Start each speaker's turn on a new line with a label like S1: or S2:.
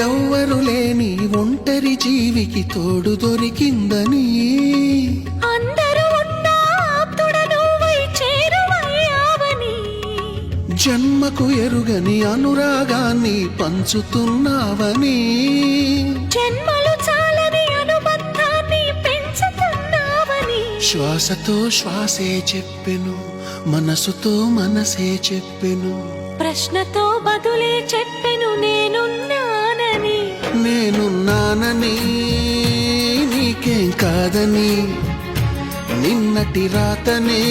S1: ఎవ్వరు లేని ఒంటరి జీవికి తోడు దొరికిందని,
S2: అందరూ ఉన్నా ఆప్తుడ నువ్వై చేరువయ్యావని,
S1: జన్మకు ఎరుగని అనురాగాన్ని పంచుతున్నావని,
S2: జన్మలు చాలని అనుబంధాన్ని పెంచుతున్నావని,
S1: శ్వాసతో శ్వాసే చెప్పెను, మనసుతో మనసే చెప్పెను,
S2: ప్రశ్నతో బదులే చెప్పెను నేనున్నానని.
S1: నేనున్నానని, నీకేం కాదని, నిన్నటి రాతనే